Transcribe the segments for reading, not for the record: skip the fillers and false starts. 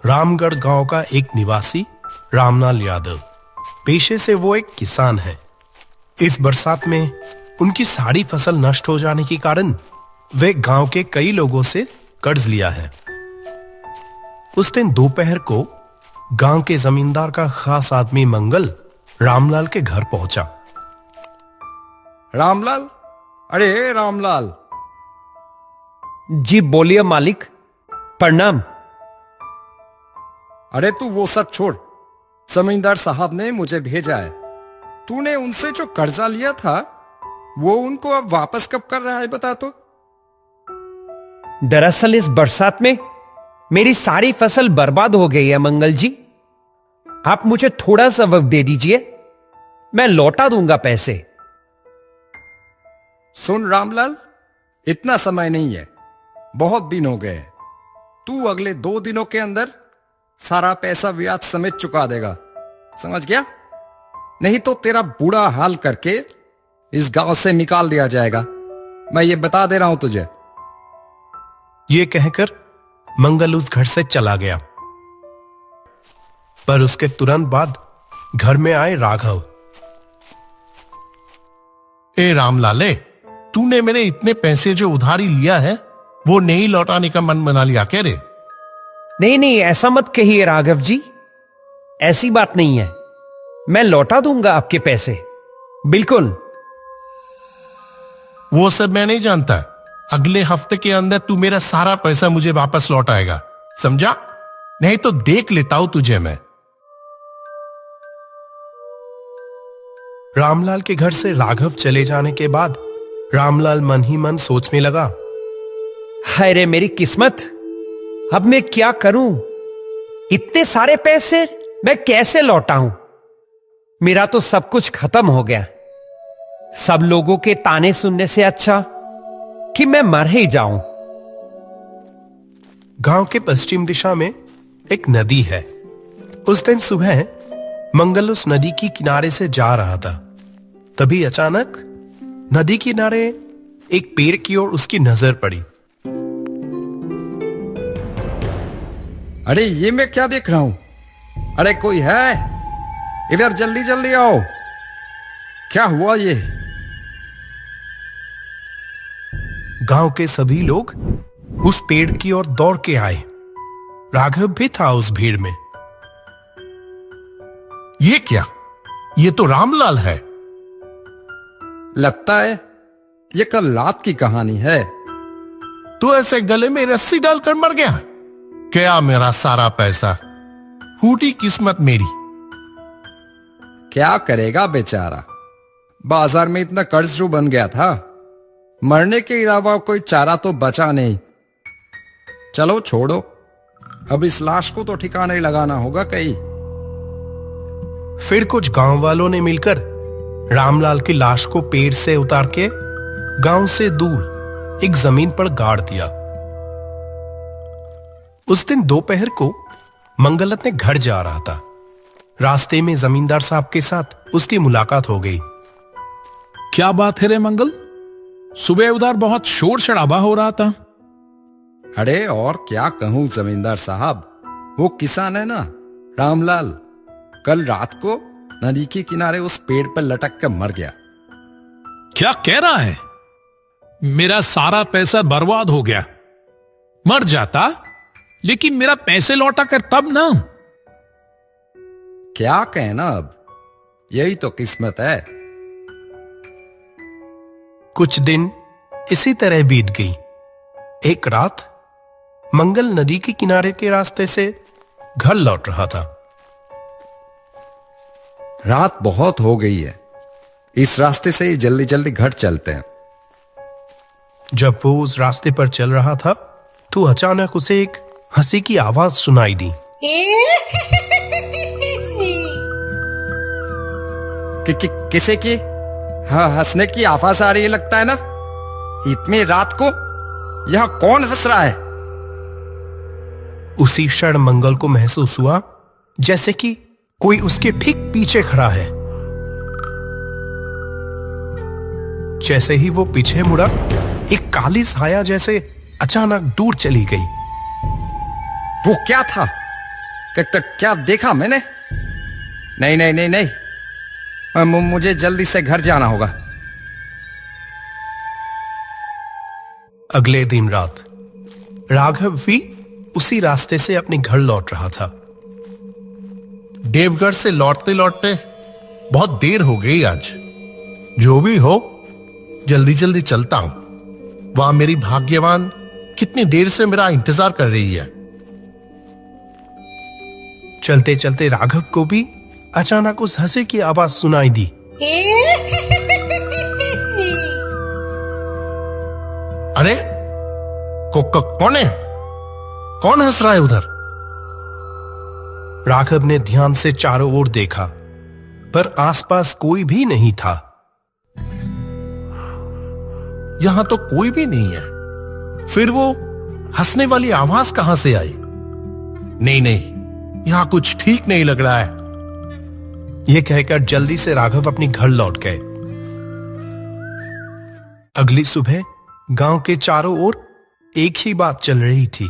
रामगढ़ गांव का एक निवासी रामलाल यादव, पेशे से वो एक किसान है। इस बरसात में उनकी सारी फसल नष्ट हो जाने के कारण वे गांव के कई लोगों से कर्ज लिया है। उस दिन दोपहर को गांव के जमींदार का खास आदमी मंगल रामलाल के घर पहुंचा। रामलाल, अरे रामलाल। जी बोलिए मालिक, प्रणाम। अरे तू वो सब छोड़, जमींदार साहब ने मुझे भेजा है। तूने उनसे जो कर्जा लिया था वो उनको अब वापस कब कर रहा है, बता तो। दरअसल इस बरसात में मेरी सारी फसल बर्बाद हो गई है मंगल जी। आप मुझे थोड़ा सा वक्त दे दीजिए, मैं लौटा दूंगा पैसे। सुन रामलाल, इतना समय नहीं है, बहुत दिन हो गए। तू अगले 2 दिनों के अंदर सारा पैसा ब्याज समेत चुका देगा, समझ गया? नहीं तो तेरा बुरा हाल करके इस गांव से निकाल दिया जाएगा, मैं ये बता दे रहा हूं तुझे। ये कहकर मंगल उस घर से चला गया। पर उसके तुरंत बाद घर में आए राघव। ए रामलाले, तूने मेरे इतने पैसे जो उधारी लिया है वो नहीं लौटाने का मन बना लिया क्या रे? नहीं, ऐसा मत कहिए राघव जी, ऐसी बात नहीं है। मैं लौटा दूंगा आपके पैसे, बिल्कुल। वो सब मैं नहीं जानता। अगले हफ्ते के अंदर तू मेरा सारा पैसा मुझे वापस लौटाएगा, समझा? नहीं तो देख लेता हूं तुझे मैं। रामलाल के घर से राघव चले जाने के बाद रामलाल मन ही मन सोचने लगा, हाय रे मेरी किस्मत, अब मैं क्या करूं? इतने सारे पैसे मैं कैसे लौटाऊं? मेरा तो सब कुछ खत्म हो गया। सब लोगों के ताने सुनने से अच्छा कि मैं मर ही जाऊं। गांव के पश्चिम दिशा में एक नदी है। उस दिन सुबह मंगल उस नदी की किनारे से जा रहा था। तभी अचानक नदी किनारे एक पेड़ की ओर उसकी नजर पड़ी। अरे ये मैं क्या देख रहा हूं? अरे कोई है इधर, जल्दी जल्दी आओ। क्या हुआ ये? गांव के सभी लोग उस पेड़ की ओर दौड़ के आए। राघव भी था उस भीड़ में। ये क्या? ये तो रामलाल है। लगता है ये कल रात की कहानी है। तू ऐसे गले में रस्सी डालकर मर गया क्या? मेरा सारा पैसा, फूटी किस्मत मेरी। क्या करेगा बेचारा, बाजार में इतना कर्ज बन गया था, मरने के अलावा कोई चारा तो बचा नहीं। चलो छोड़ो, अब इस लाश को तो ठिकाने लगाना होगा कहीं। फिर कुछ गांव वालों ने मिलकर रामलाल की लाश को पेड़ से उतार के गांव से दूर एक जमीन पर गाड़ दिया। उस दिन दोपहर को मंगल अपने घर जा रहा था। रास्ते में जमींदार साहब के साथ उसकी मुलाकात हो गई। क्या बात है रे मंगल, सुबह उधर बहुत शोर शराबा हो रहा था। अरे और क्या कहूं जमींदार साहब, वो किसान है ना रामलाल, कल रात को नदी के किनारे उस पेड़ पर लटक कर मर गया। क्या कह रहा है? मेरा सारा पैसा बर्बाद हो गया। मर जाता लेकिन मेरा पैसे लौटा कर तब ना। क्या कहना, अब यही तो किस्मत है। कुछ दिन इसी तरह बीत गई। एक रात मंगल नदी के किनारे के रास्ते से घर लौट रहा था। रात बहुत हो गई है, इस रास्ते से ही जल्दी जल्दी घर चलते हैं। जब वो उस रास्ते पर चल रहा था तो अचानक उसे एक हंसी की आवाज सुनाई दी। किसे की? हाँ, हंसने की आवाज आ रही है लगता है ना। इतनी रात को यहां कौन हंस रहा है? उसी क्षण मंगल को महसूस हुआ जैसे कि कोई उसके ठीक पीछे खड़ा है। जैसे ही वो पीछे मुड़ा, एक काली साया जैसे अचानक दूर चली गई। वो क्या था? क्या देखा मैंने? नहीं नहीं नहीं नहीं, मुझे जल्दी से घर जाना होगा। अगले दिन रात राघव भी उसी रास्ते से अपने घर लौट रहा था। देवगढ़ से लौटते लौटते बहुत देर हो गई आज। जो भी हो, जल्दी जल्दी चलता हूं। वहां मेरी भाग्यवान कितनी देर से मेरा इंतजार कर रही है। चलते चलते राघव को भी अचानक उस हंसी की आवाज सुनाई दी। अरे कौन है? कौन हंस रहा है उधर? राघव ने ध्यान से चारों ओर देखा, पर आसपास कोई भी नहीं था। यहां तो कोई भी नहीं है। फिर वो हंसने वाली आवाज कहां से आई? नहीं नहीं, यहां कुछ ठीक नहीं लग रहा है। यह कहकर जल्दी से राघव अपने घर लौट गए। अगली सुबह गांव के चारों ओर एक ही बात चल रही थी।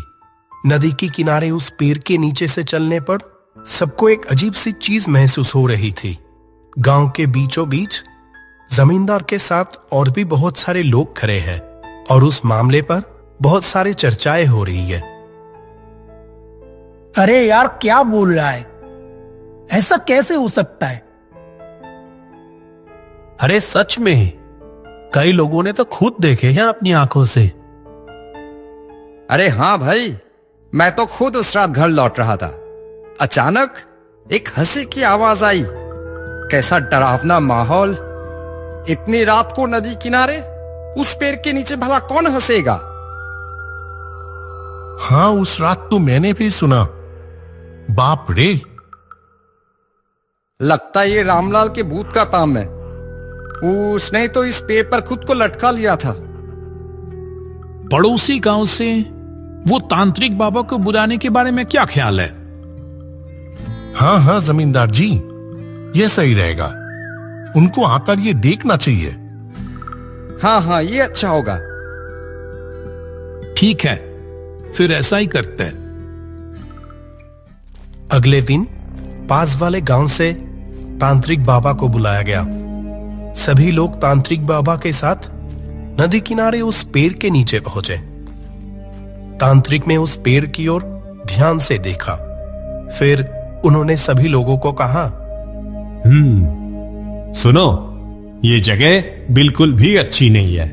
नदी के किनारे उस पेड़ के नीचे से चलने पर सबको एक अजीब सी चीज महसूस हो रही थी। गांव के बीचों बीच जमींदार के साथ और भी बहुत सारे लोग खड़े हैं और उस मामले पर बहुत सारी चर्चाएं हो रही है। अरे यार, क्या बोल रहा है? ऐसा कैसे हो सकता है? अरे सच में, कई लोगों ने तो खुद देखे हैं अपनी आंखों से। अरे हाँ भाई, मैं तो खुद उस रात घर लौट रहा था। अचानक एक हंसी की आवाज आई। कैसा डरावना माहौल। इतनी रात को नदी किनारे उस पेड़ के नीचे भला कौन हंसेगा? हाँ, उस रात तो मैंने भी सुना। बाप रे, लगता ये रामलाल के भूत का काम है। उसने तो इस पेड़ पर खुद को लटका लिया था। पड़ोसी गांव से वो तांत्रिक बाबा को बुलाने के बारे में क्या ख्याल है? हाँ हाँ जमींदार जी, ये सही रहेगा। उनको आकर ये देखना चाहिए। हाँ हाँ, ये अच्छा होगा। ठीक है, फिर ऐसा ही करते हैं। अगले दिन पास वाले गांव से तांत्रिक बाबा को बुलाया गया। सभी लोग तांत्रिक बाबा के साथ नदी किनारे उस पेड़ के नीचे पहुंचे। तांत्रिक ने उस पेड़ की ओर ध्यान से देखा। फिर उन्होंने सभी लोगों को कहा, सुनो, ये जगह बिल्कुल भी अच्छी नहीं है।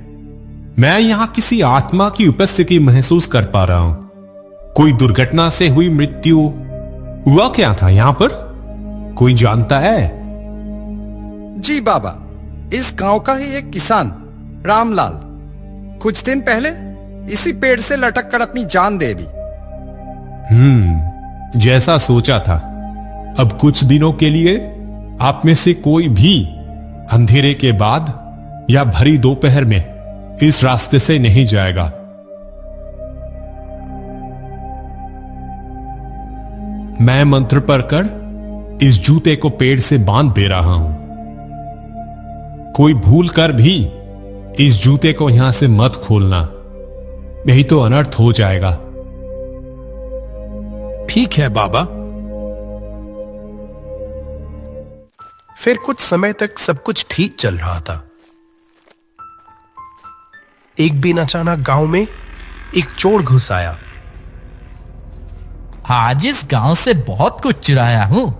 मैं यहां किसी आत्मा की उपस्थिति महसूस कर पा रहा हूं। कोई दुर्घटना से हुई मृत्यु हुआ क्या था यहां पर? कोई जानता है? जी बाबा, इस गांव का ही एक किसान रामलाल कुछ दिन पहले इसी पेड़ से लटक कर अपनी जान दे दी। जैसा सोचा था। अब कुछ दिनों के लिए आप में से कोई भी अंधेरे के बाद या भरी दोपहर में इस रास्ते से नहीं जाएगा। मैं मंत्र पढ़कर इस जूते को पेड़ से बांध दे रहा हूं। कोई भूल कर भी इस जूते को यहां से मत खोलना, नहीं तो अनर्थ हो जाएगा। ठीक है बाबा। फिर कुछ समय तक सब कुछ ठीक चल रहा था। एक दिन अचानक गांव में एक चोर घुस आया। आज इस गांव से बहुत कुछ चुराया हूं,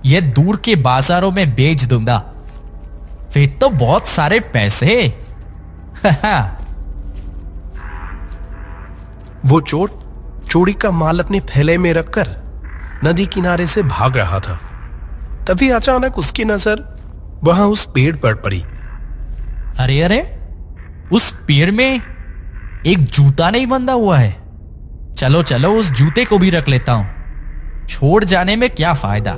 ये दूर के बाजारों में बेच दूंगा, फिर तो बहुत सारे पैसे। वो चोर चोरी का माल अपने थैले में रखकर नदी किनारे से भाग रहा था। तभी अचानक उसकी नजर वहां उस पेड़ पर पड़ी। अरे अरे, उस पेड़ में एक जूता नहीं बंधा हुआ है। चलो चलो, उस जूते को भी रख लेता हूं, छोड़ जाने में क्या फायदा।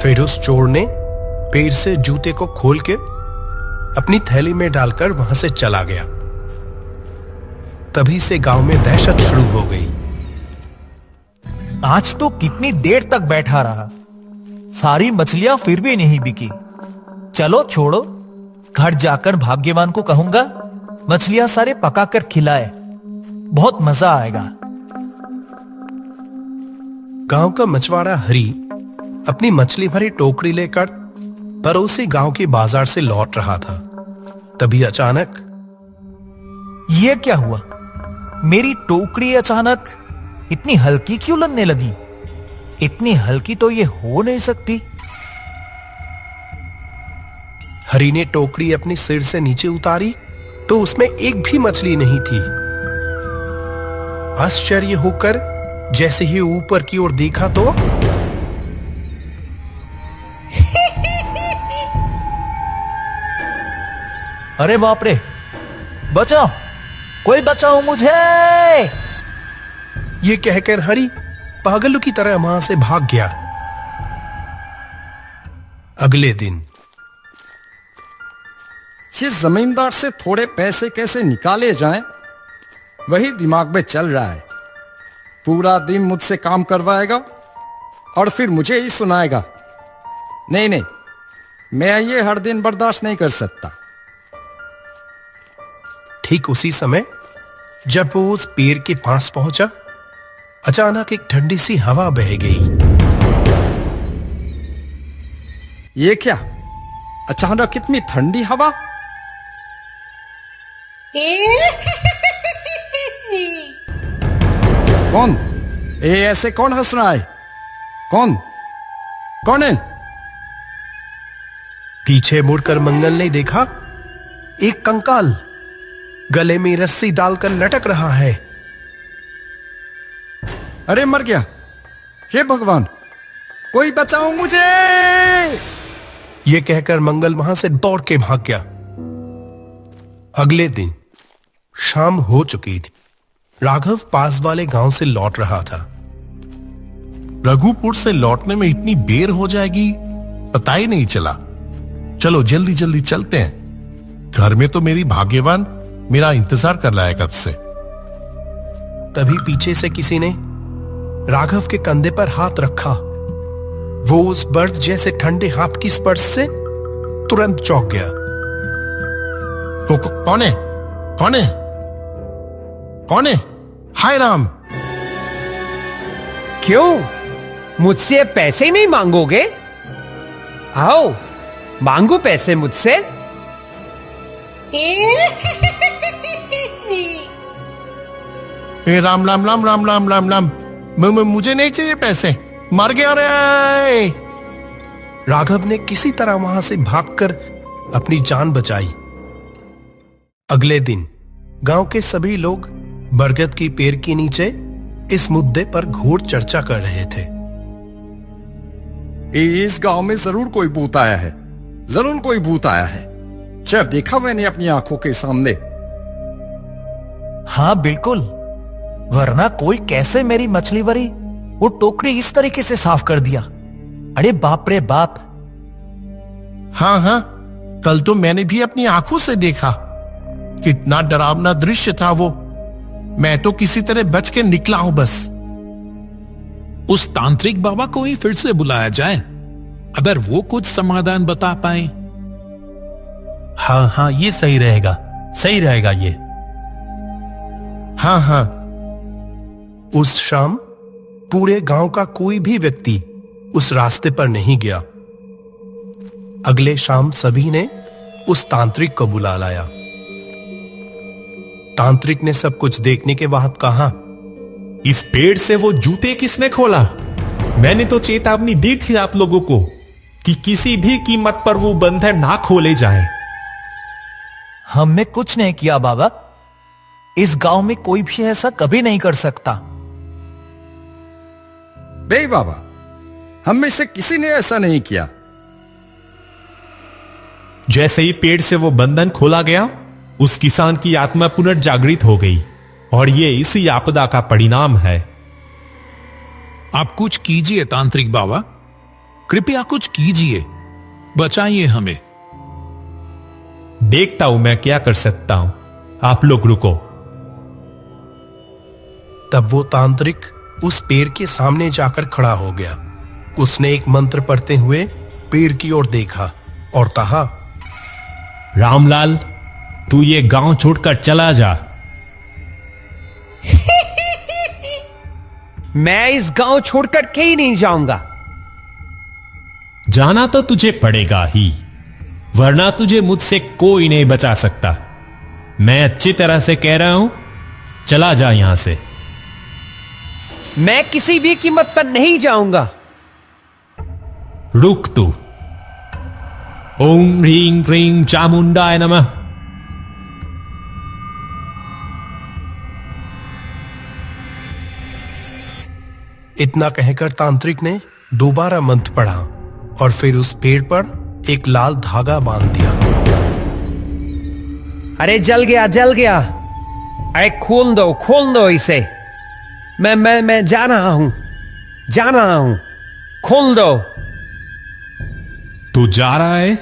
फिर उस चोर ने पेड़ से जूते को खोल के अपनी थैली में डालकर वहां से चला गया। तभी से गांव में दहशत शुरू हो गई। आज तो कितनी देर तक बैठा रहा, सारी मछलियां फिर भी नहीं बिकी। चलो छोड़ो, घर जाकर भाग्यवान को कहूंगा मछलियां सारे पकाकर खिलाए, बहुत मजा आएगा। गांव का मछुआरा हरी अपनी मछली भरी टोकरी लेकर पड़ोसी गांव के बाजार से लौट रहा था। तभी अचानक ये क्या हुआ? मेरी टोकरी अचानक इतनी हल्की क्यों लगने लगी? इतनी हल्की तो ये हो नहीं सकती। हरी ने टोकरी अपनी सिर से नीचे उतारी तो उसमें एक भी मछली नहीं थी। आश्चर्य होकर जैसे ही ऊपर की ओर देखा तो अरे बाप रे, बचाओ, कोई बचाओ मुझे। ये कहकर हरी पागलों की तरह वहां से भाग गया। अगले दिन इस जमींदार से थोड़े पैसे कैसे निकाले जाएं, वही दिमाग में चल रहा है। पूरा दिन मुझसे काम करवाएगा और फिर मुझे ही सुनाएगा। नहीं नहीं, मैं ये हर दिन बर्दाश्त नहीं कर सकता। ठीक उसी समय जब वो उस पेड़ के पास पहुंचा, अचानक एक ठंडी सी हवा बह गई। ये क्या? अचानक इतनी ठंडी हवा? कौन? ऐसे कौन हंस रहा है? कौन? कौन है? पीछे मुड़कर मंगल ने देखा एक कंकाल गले में रस्सी डालकर लटक रहा है। अरे मर गया! हे भगवान, कोई बचाओ मुझे! यह कहकर मंगल वहां से दौड़ के भाग गया। अगले दिन शाम हो चुकी थी। राघव पास वाले गांव से लौट रहा था। रघुपुर से लौटने में इतनी देर हो जाएगी पता ही नहीं चला। चलो जल्दी जल्दी चलते हैं। घर में तो मेरी भाग्यवान मेरा इंतजार कर रहा है कब से। तभी पीछे से किसी ने राघव के कंधे पर हाथ रखा। वो उस बर्फ जैसे ठंडे हाथ की स्पर्श से तुरंत चौंक गया। कौन है? कौन है? कौन है? हाय राम! क्यों, मुझसे पैसे नहीं मांगोगे? आओ, मांगो पैसे मुझसे। राम राम राम राम राम राम राम, मुझे नहीं चाहिए पैसे, मर गया रे। राघव ने किसी तरह वहां से भागकर अपनी जान बचाई। अगले दिन गांव के सभी लोग बरगद की पेड़ के नीचे इस मुद्दे पर घोर चर्चा कर रहे थे। इस गांव में जरूर कोई भूत आया है, जरूर कोई भूत आया है। जब देखा मैंने अपनी आंखों के सामने। हाँ बिल्कुल, वरना कोई कैसे मेरी मछली भरी वो टोकरी इस तरीके से साफ कर दिया? अरे बाप रे बाप! हाँ हाँ, कल तो मैंने भी अपनी आंखों से देखा। कितना डरावना दृश्य था वो। मैं तो किसी तरह बच के निकला हूं बस। उस तांत्रिक बाबा को ही फिर से बुलाया जाए, अगर वो कुछ समाधान बता पाए। हाँ हाँ, ये सही रहेगा, सही रहेगा ये। हाँ हाँ। उस शाम पूरे गांव का कोई भी व्यक्ति उस रास्ते पर नहीं गया। अगले शाम सभी ने उस तांत्रिक को बुला लाया। तांत्रिक ने सब कुछ देखने के बाद कहा, इस पेड़ से वो जूते किसने खोला? मैंने तो चेतावनी दी थी आप लोगों को कि किसी भी कीमत पर वो बंधन ना खोले जाएं। हमने कुछ नहीं किया बाबा। इस गांव में कोई भी ऐसा कभी नहीं कर सकता। बे बाबा, हम में से किसी ने ऐसा नहीं किया। जैसे ही पेड़ से वो बंधन खोला गया, उस किसान की आत्मा पुनर्जागृत हो गई और ये इसी आपदा का परिणाम है। आप कुछ कीजिए तांत्रिक बाबा, कृपया कुछ कीजिए, बचाइए हमें। देखता हूं मैं क्या कर सकता हूं, आप लोग रुको। तब वो तांत्रिक उस पेड़ के सामने जाकर खड़ा हो गया। उसने एक मंत्र पढ़ते हुए पेड़ की ओर देखा और कहा, रामलाल, तू ये गांव छोड़कर चला जा। मैं इस गांव छोड़कर कहीं नहीं जाऊंगा। जाना तो तुझे पड़ेगा ही, वरना तुझे मुझसे कोई नहीं बचा सकता। मैं अच्छी तरह से कह रहा हूं, चला जा यहां से। मैं किसी भी कीमत पर नहीं जाऊंगा। रुक तू। ओम ह्रीं क्रीं चामुंडाय नमः। इतना कहकर तांत्रिक ने दोबारा मंत्र पढ़ा और फिर उस पेड़ पर एक लाल धागा बांध दिया। अरे जल गया, जल गया। अरे खोल दो इसे। मैं जा रहा हूं, खोल दो। तू जा रहा है,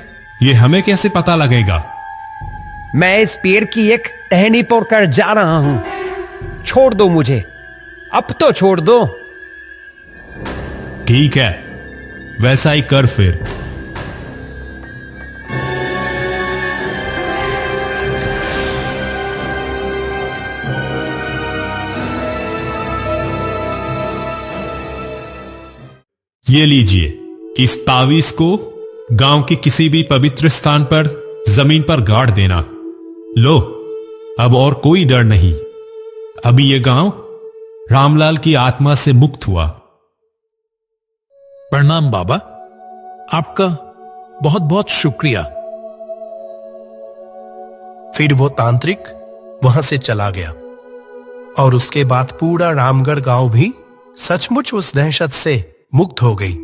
ये हमें कैसे पता लगेगा? मैं इस पेड़ की एक टहनी पकड़ जा रहा हूं। छोड़ दो मुझे, अब तो छोड़ दो। ठीक है, वैसा ही कर फिर। ये लीजिए, इस तावीज को गांव के किसी भी पवित्र स्थान पर जमीन पर गाड़ देना। लो, अब और कोई डर नहीं। अभी यह गांव रामलाल की आत्मा से मुक्त हुआ। प्रणाम बाबा, आपका बहुत बहुत शुक्रिया। फिर वो तांत्रिक वहां से चला गया और उसके बाद पूरा रामगढ़ गांव भी सचमुच उस दहशत से मुक्त हो गई।